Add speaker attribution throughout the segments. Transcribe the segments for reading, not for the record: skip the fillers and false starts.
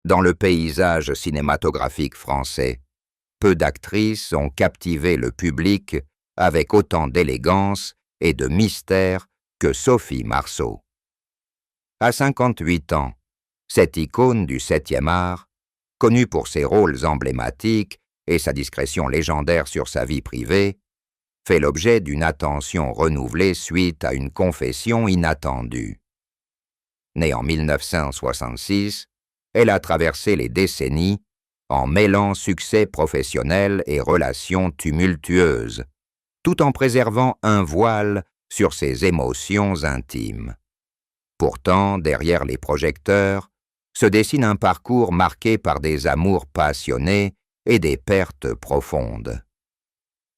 Speaker 1: Dans le paysage cinématographique français, peu d'actrices ont captivé le public avec autant d'élégance et de mystère que Sophie Marceau. À 58 ans, cette icône du 7e art, connue pour ses rôles emblématiques et sa discrétion légendaire sur sa vie privée, fait l'objet d'une attention renouvelée suite à une confession inattendue. Née en 1966, elle a traversé les décennies en mêlant succès professionnel et relations tumultueuses, tout en préservant un voile sur ses émotions intimes. Pourtant, derrière les projecteurs, se dessine un parcours marqué par des amours passionnés et des pertes profondes.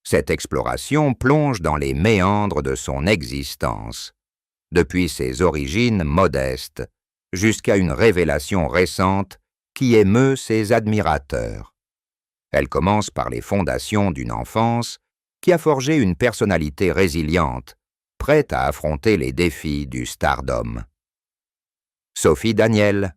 Speaker 1: Cette exploration plonge dans les méandres de son existence, depuis ses origines modestes jusqu'à une révélation récente qui émeut ses admirateurs. Elle commence par les fondations d'une enfance qui a forgé une personnalité résiliente, prête à affronter les défis du stardom. Sophie Daniel.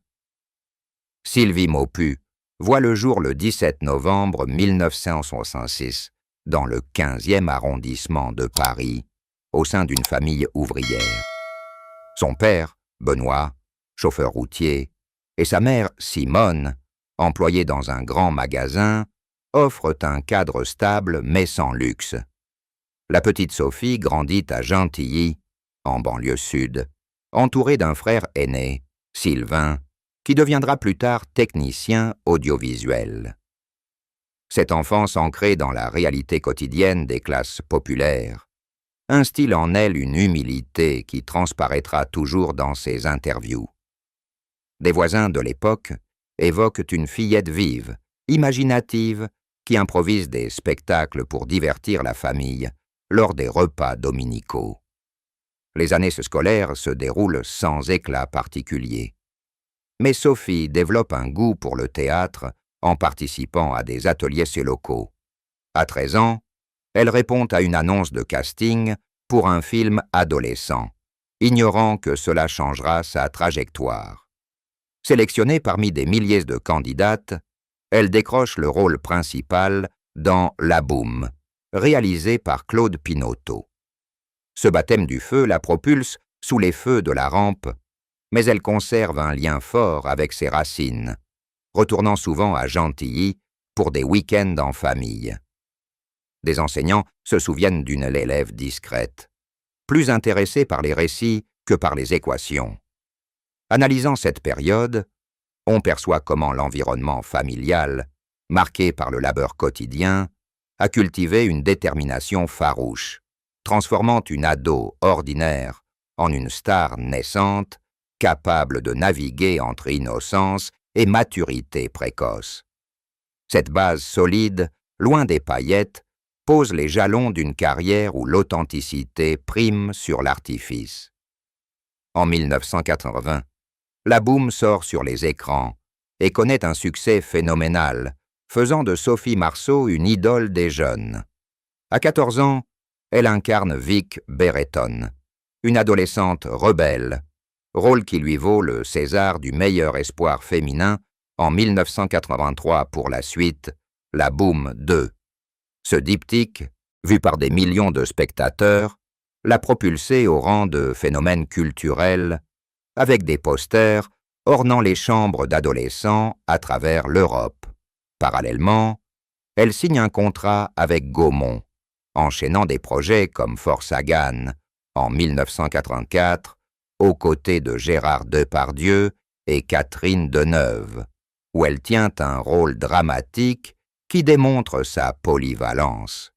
Speaker 1: Sylvie Maupu voit le jour le 17 novembre 1966 dans le 15e arrondissement de Paris, au sein d'une famille ouvrière. Son père, Benoît, chauffeur routier, et sa mère, Simone, employée dans un grand magasin, offrent un cadre stable mais sans luxe. La petite Sophie grandit à Gentilly, en banlieue sud, entourée d'un frère aîné, Sylvain, qui deviendra plus tard technicien audiovisuel. Cette enfance ancrée dans la réalité quotidienne des classes populaires instille en elle une humilité qui transparaîtra toujours dans ses interviews. Des voisins de l'époque évoquent une fillette vive, imaginative, qui improvise des spectacles pour divertir la famille lors des repas dominicaux. Les années scolaires se déroulent sans éclat particulier. Mais Sophie développe un goût pour le théâtre en participant à des ateliers locaux. À 13 ans, elle répond à une annonce de casting pour un film adolescent, ignorant que cela changera sa trajectoire. Sélectionnée parmi des milliers de candidates, elle décroche le rôle principal dans La Boum, réalisé par Claude Pinoteau. Ce baptême du feu la propulse sous les feux de la rampe, mais elle conserve un lien fort avec ses racines, retournant souvent à Gentilly pour des week-ends en famille. Des enseignants se souviennent d'une élève discrète, plus intéressée par les récits que par les équations. Analysant cette période, on perçoit comment l'environnement familial, marqué par le labeur quotidien, a cultivé une détermination farouche, transformant une ado ordinaire en une star naissante, capable de naviguer entre innocence et maturité précoce. Cette base solide, loin des paillettes, pose les jalons d'une carrière où l'authenticité prime sur l'artifice. En 1980, La Boum sort sur les écrans et connaît un succès phénoménal, faisant de Sophie Marceau une idole des jeunes. À 14 ans, elle incarne Vic Béreton, une adolescente rebelle, rôle qui lui vaut le César du meilleur espoir féminin en 1983 pour la suite La Boum 2. Ce diptyque, vu par des millions de spectateurs, l'a propulsé au rang de phénomène culturel, avec des posters ornant les chambres d'adolescents à travers l'Europe. Parallèlement, elle signe un contrat avec Gaumont, enchaînant des projets comme Force Hagan en 1984, aux côtés de Gérard Depardieu et Catherine Deneuve, où elle tient un rôle dramatique qui démontre sa polyvalence.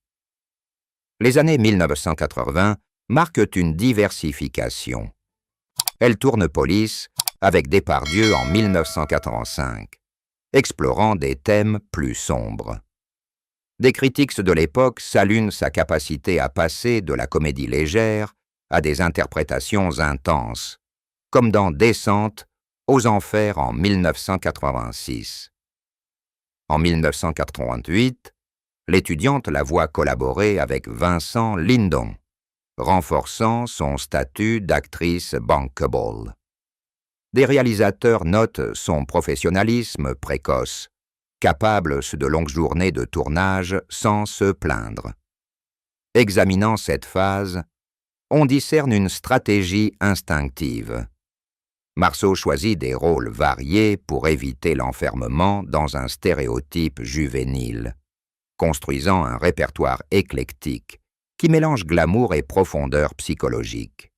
Speaker 1: Les années 1980 marquent une diversification. Elle tourne Police avec Depardieu en 1985, explorant des thèmes plus sombres. Des critiques de l'époque saluent sa capacité à passer de la comédie légère à des interprétations intenses, comme dans Descente aux enfers en 1986. En 1988, l'étudiante la voit collaborer avec Vincent Lindon, renforçant son statut d'actrice bankable. des réalisateurs notent son professionnalisme précoce, capable de longues journées de tournage sans se plaindre. Examinant cette phase, on discerne une stratégie instinctive. Marceau choisit des rôles variés pour éviter l'enfermement dans un stéréotype juvénile, construisant un répertoire éclectique qui mélange glamour et profondeur psychologique.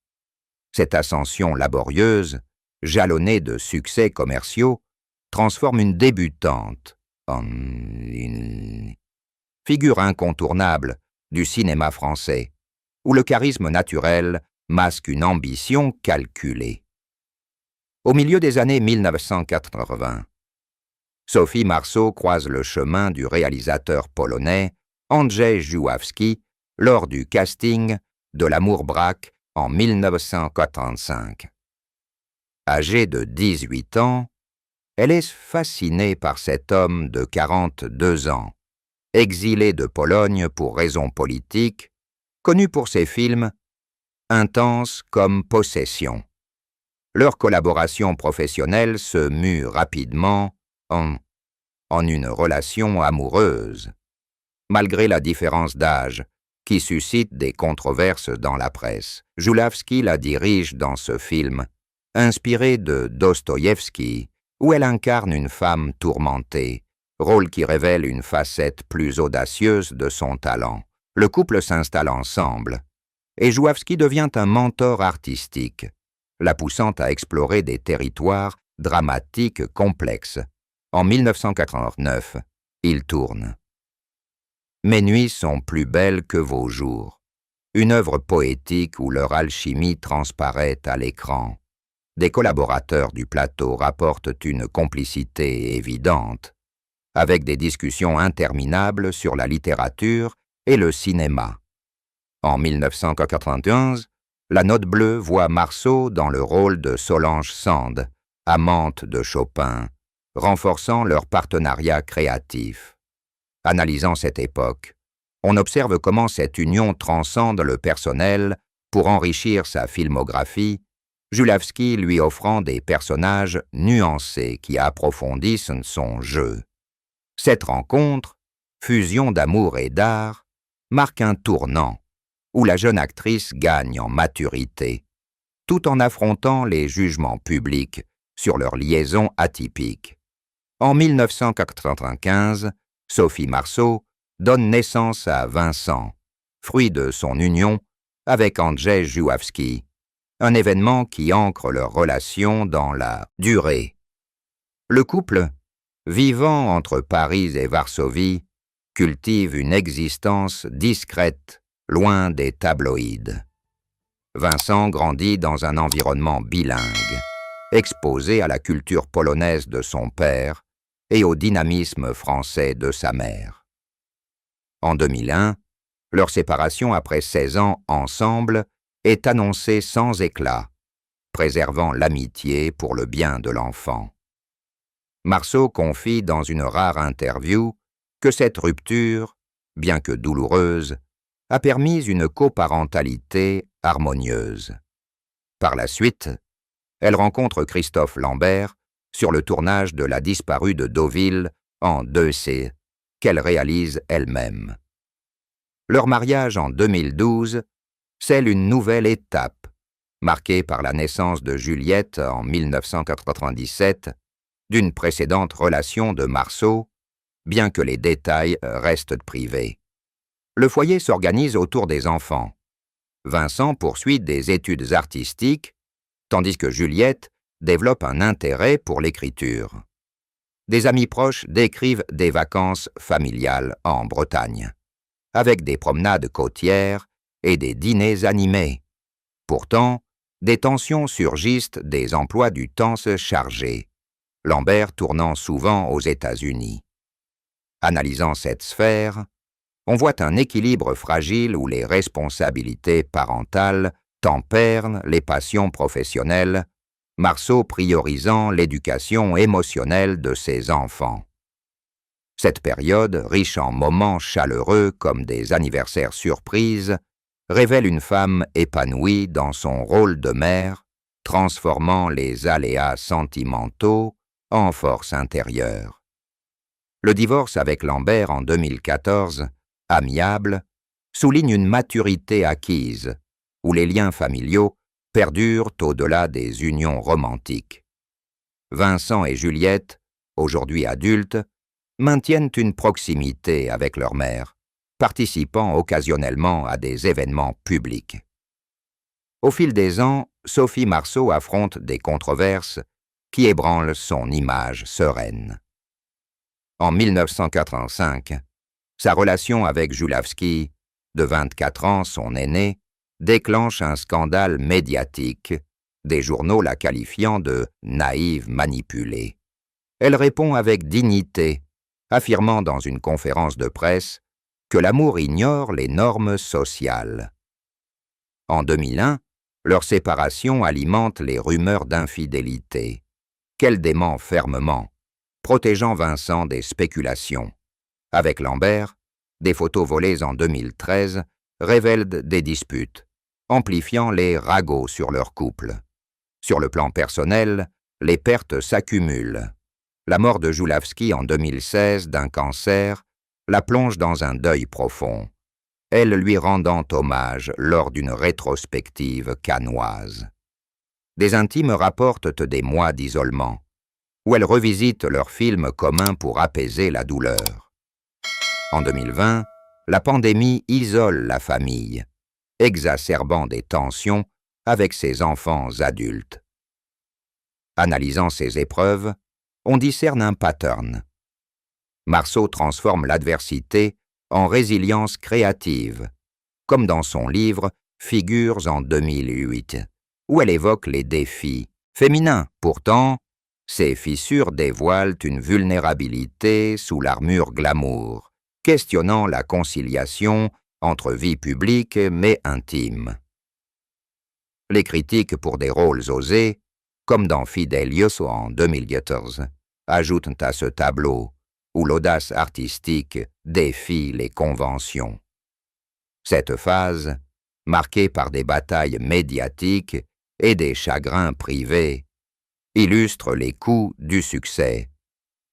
Speaker 1: Cette ascension laborieuse, jalonnée de succès commerciaux, transforme une débutante en une figure incontournable du cinéma français, où le charisme naturel masque une ambition calculée. Au milieu des années 1980, Sophie Marceau croise le chemin du réalisateur polonais Andrzej Żuławski lors du casting de L'Amour braque en 1945. Âgée de 18 ans, elle est fascinée par cet homme de 42 ans, exilé de Pologne pour raisons politiques, connu pour ses films intenses comme Possession. Leur collaboration professionnelle se mue rapidement en une relation amoureuse, malgré la différence d'âge qui suscite des controverses dans la presse. Żuławski la dirige dans ce film, inspiré de Dostoïevski, où elle incarne une femme tourmentée, rôle qui révèle une facette plus audacieuse de son talent. Le couple s'installe ensemble, et Żuławski devient un mentor artistique, la poussant à explorer des territoires dramatiques complexes. En 1989, il tourne « Mes nuits sont plus belles que vos jours », une œuvre poétique où leur alchimie transparaît à l'écran. Des collaborateurs du plateau rapportent une complicité évidente, avec des discussions interminables sur la littérature et le cinéma. En 1991, La Note Bleue voit Marceau dans le rôle de Solange Sand, amante de Chopin, renforçant leur partenariat créatif. Analysant cette époque, on observe comment cette union transcende le personnel pour enrichir sa filmographie, Żuławski lui offrant des personnages nuancés qui approfondissent son jeu. Cette rencontre, fusion d'amour et d'art, marque un tournant où la jeune actrice gagne en maturité, tout en affrontant les jugements publics sur leur liaison atypique. En 1995, Sophie Marceau donne naissance à Vincent, fruit de son union avec Andrzej Żuławski, un événement qui ancre leur relation dans la durée. Le couple, vivant entre Paris et Varsovie, cultive une existence discrète, loin des tabloïds. Vincent grandit dans un environnement bilingue, exposé à la culture polonaise de son père et au dynamisme français de sa mère. En 2001, leur séparation après 16 ans ensemble est annoncée sans éclat, préservant l'amitié pour le bien de l'enfant. Marceau confie dans une rare interview que cette rupture, bien que douloureuse, a permis une coparentalité harmonieuse. Par la suite, elle rencontre Christophe Lambert sur le tournage de La disparue de Deauville en 2C, qu'elle réalise elle-même. Leur mariage en 2012 scelle une nouvelle étape, marquée par la naissance de Juliette en 1997, d'une précédente relation de Marceau, bien que les détails restent privés. Le foyer s'organise autour des enfants. Vincent poursuit des études artistiques, tandis que Juliette développe un intérêt pour l'écriture. Des amis proches décrivent des vacances familiales en Bretagne, avec des promenades côtières et des dîners animés. Pourtant, des tensions surgissent des emplois du temps chargés, Lambert tournant souvent aux États-Unis. Analysant cette sphère, on voit un équilibre fragile où les responsabilités parentales tempèrent les passions professionnelles, Marceau priorisant l'éducation émotionnelle de ses enfants. Cette période, riche en moments chaleureux comme des anniversaires surprises, révèle une femme épanouie dans son rôle de mère, transformant les aléas sentimentaux en force intérieure. Le divorce avec Lambert en 2014, amiable, souligne une maturité acquise, où les liens familiaux perdurent au-delà des unions romantiques. Vincent et Juliette, aujourd'hui adultes, maintiennent une proximité avec leur mère, participant occasionnellement à des événements publics. Au fil des ans, Sophie Marceau affronte des controverses qui ébranlent son image sereine. En 1985, sa relation avec Julavsky, de 24 ans, son aîné, déclenche un scandale médiatique, des journaux la qualifiant de « naïve manipulée ». Elle répond avec dignité, affirmant dans une conférence de presse que l'amour ignore les normes sociales. En 2001, leur séparation alimente les rumeurs d'infidélité, qu'elle dément fermement, protégeant Vincent des spéculations. Avec Lambert, des photos volées en 2013 révèlent des disputes, amplifiant les ragots sur leur couple. Sur le plan personnel, les pertes s'accumulent. La mort de Julavsky en 2016 d'un cancer la plonge dans un deuil profond, elle lui rendant hommage lors d'une rétrospective cannoise. Des intimes rapportent des mois d'isolement, où elles revisitent leurs films communs pour apaiser la douleur. En 2020, la pandémie isole la famille, exacerbant des tensions avec ses enfants adultes. Analysant ces épreuves, on discerne un pattern. Marceau transforme l'adversité en résilience créative, comme dans son livre « Figures en 2008 », où elle évoque les défis féminins. Pourtant, ces fissures dévoilent une vulnérabilité sous l'armure glamour, questionnant la conciliation entre vie publique mais intime. Les critiques pour des rôles osés, comme dans Fidelius en 2014, ajoutent à ce tableau où l'audace artistique défie les conventions. Cette phase, marquée par des batailles médiatiques et des chagrins privés, illustre les coups du succès,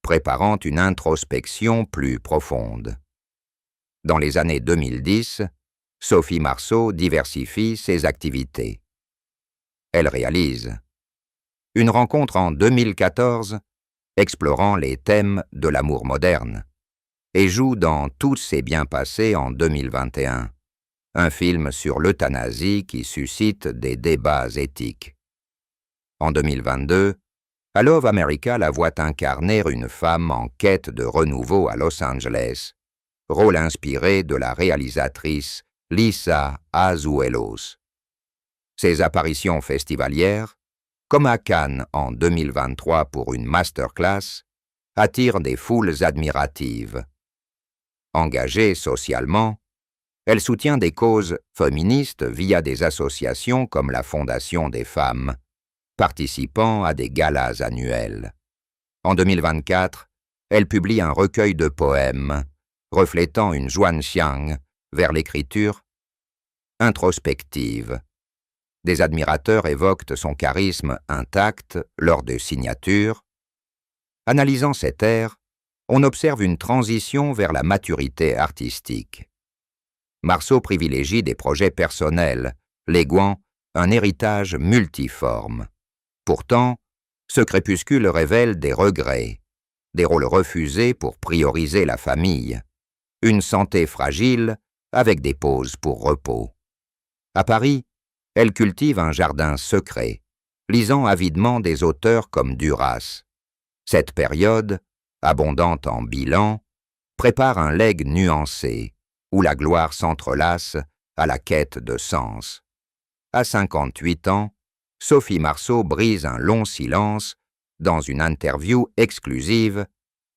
Speaker 1: préparant une introspection plus profonde. Dans les années 2010, Sophie Marceau diversifie ses activités. Elle réalise une rencontre en 2014 explorant les thèmes de l'amour moderne, et joue dans Tous s'est bien passé en 2021, un film sur l'euthanasie qui suscite des débats éthiques. En 2022, à Love America la voit incarner une femme en quête de renouveau à Los Angeles, rôle inspiré de la réalisatrice Lisa Azuelos. Ses apparitions festivalières, comme à Cannes en 2023 pour une masterclass, attirent des foules admiratives. Engagée socialement, elle soutient des causes féministes via des associations comme la Fondation des femmes, participant à des galas annuels. En 2024, elle publie un recueil de poèmes reflétant une Zhuangxiang vers l'écriture introspective. Des admirateurs évoquent son charisme intact lors de signatures. Analysant cet ère, on observe une transition vers la maturité artistique. Marceau privilégie des projets personnels, léguant un héritage multiforme. Pourtant, ce crépuscule révèle des regrets, des rôles refusés pour prioriser la famille, une santé fragile avec des pauses pour repos. À Paris, elle cultive un jardin secret, lisant avidement des auteurs comme Duras. Cette période, abondante en bilans, prépare un legs nuancé, où la gloire s'entrelace à la quête de sens. À 58 ans, Sophie Marceau brise un long silence dans une interview exclusive,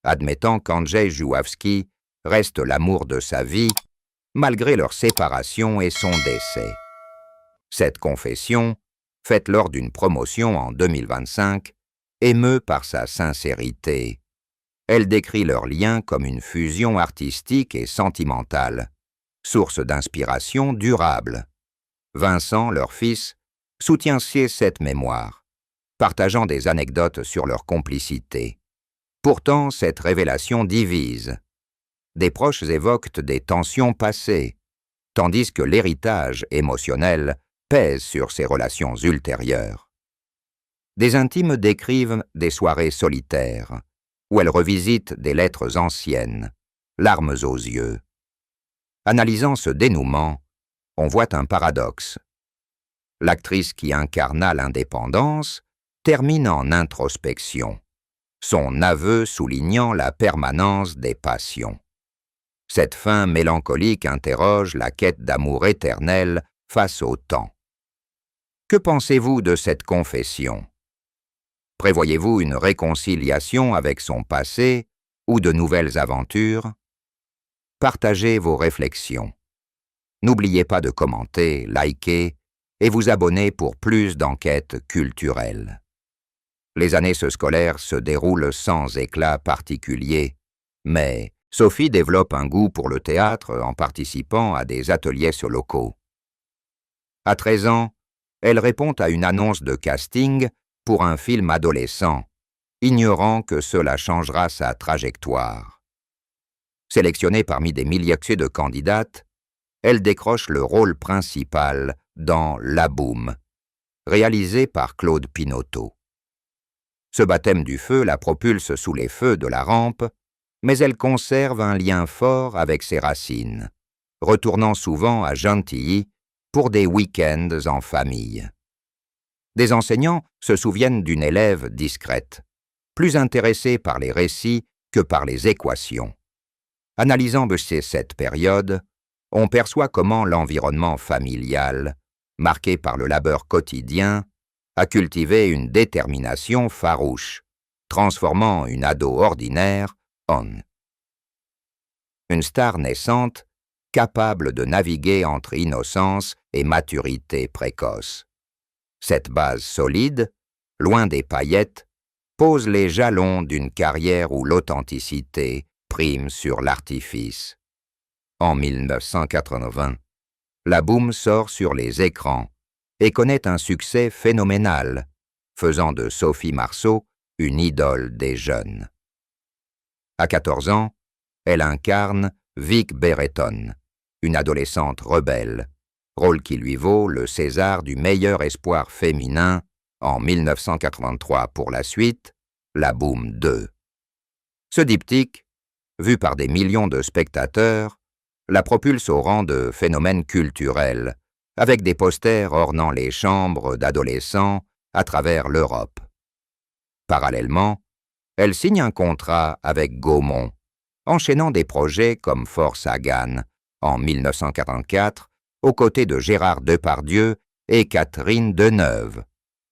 Speaker 1: admettant qu'Andrzej Jouhavski reste l'amour de sa vie, malgré leur séparation et son décès. Cette confession, faite lors d'une promotion en 2025, émeut par sa sincérité. Elle décrit leur lien comme une fusion artistique et sentimentale, source d'inspiration durable. Vincent, leur fils, soutiendrait cette mémoire, partageant des anecdotes sur leur complicité. Pourtant, cette révélation divise. Des proches évoquent des tensions passées, tandis que l'héritage émotionnel pèse sur ces relations ultérieures. Des intimes décrivent des soirées solitaires, où elles revisitent des lettres anciennes, larmes aux yeux. Analysant ce dénouement, on voit un paradoxe. L'actrice qui incarna l'indépendance termine en introspection, son aveu soulignant la permanence des passions. Cette fin mélancolique interroge la quête d'amour éternel face au temps. Que pensez-vous de cette confession? Prévoyez-vous une réconciliation avec son passé ou de nouvelles aventures? Partagez vos réflexions. N'oubliez pas de commenter, liker et vous abonner pour plus d'enquêtes culturelles. Les années scolaires se déroulent sans éclat particulier, mais Sophie développe un goût pour le théâtre en participant à des ateliers locaux. À 13 ans, elle répond à une annonce de casting pour un film adolescent, ignorant que cela changera sa trajectoire. Sélectionnée parmi des milliers de candidates, elle décroche le rôle principal dans La Boum, réalisé par Claude Pinoteau. Ce baptême du feu la propulse sous les feux de la rampe, mais elle conserve un lien fort avec ses racines, retournant souvent à Gentilly pour des week-ends en famille. Des enseignants se souviennent d'une élève discrète, plus intéressée par les récits que par les équations. Analysant cette période, on perçoit comment l'environnement familial, marqué par le labeur quotidien, a cultivé une détermination farouche, transformant une ado ordinaire en une star naissante, capable de naviguer entre innocence et maturité précoce. Cette base solide, loin des paillettes, pose les jalons d'une carrière où l'authenticité prime sur l'artifice. En 1980, La Boum sort sur les écrans et connaît un succès phénoménal, faisant de Sophie Marceau une idole des jeunes. À 14 ans, elle incarne Vic Béreton, une adolescente rebelle, rôle qui lui vaut le César du meilleur espoir féminin en 1983 pour la suite, La Boum 2. Ce diptyque, vu par des millions de spectateurs, la propulse au rang de phénomène culturel, avec des posters ornant les chambres d'adolescents à travers l'Europe. Parallèlement, elle signe un contrat avec Gaumont, enchaînant des projets comme Force Hagan en 1944, aux côtés de Gérard Depardieu et Catherine Deneuve,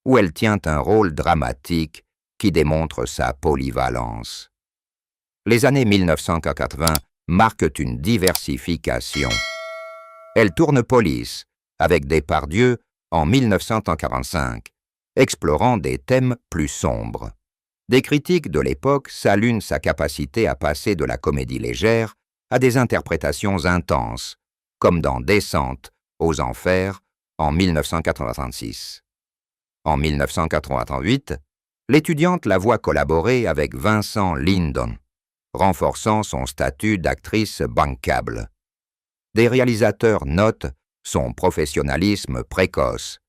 Speaker 1: où elle tient un rôle dramatique qui démontre sa polyvalence. Les années 1980 marquent une diversification. Elle tourne Police avec Depardieu en 1945, explorant des thèmes plus sombres. Des critiques de l'époque saluent sa capacité à passer de la comédie légère à des interprétations intenses, comme dans Descente aux enfers en 1986. En 1988, l'étudiante la voit collaborer avec Vincent Lindon, renforçant son statut d'actrice bancable. Des réalisateurs notent son professionnalisme précoce,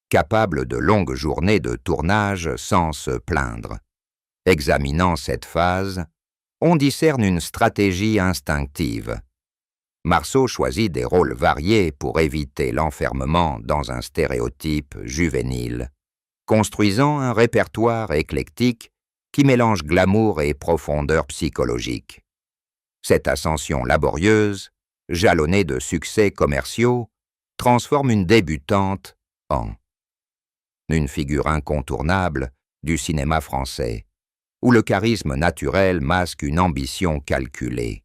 Speaker 1: capable de longues journées de tournage sans se plaindre. Examinant cette phase, on discerne une stratégie instinctive. Marceau choisit des rôles variés pour éviter l'enfermement dans un stéréotype juvénile, construisant un répertoire éclectique qui mélange glamour et profondeur psychologique. Cette ascension laborieuse, jalonnée de succès commerciaux, transforme une débutante en une figure incontournable du cinéma français, où le charisme naturel masque une ambition calculée.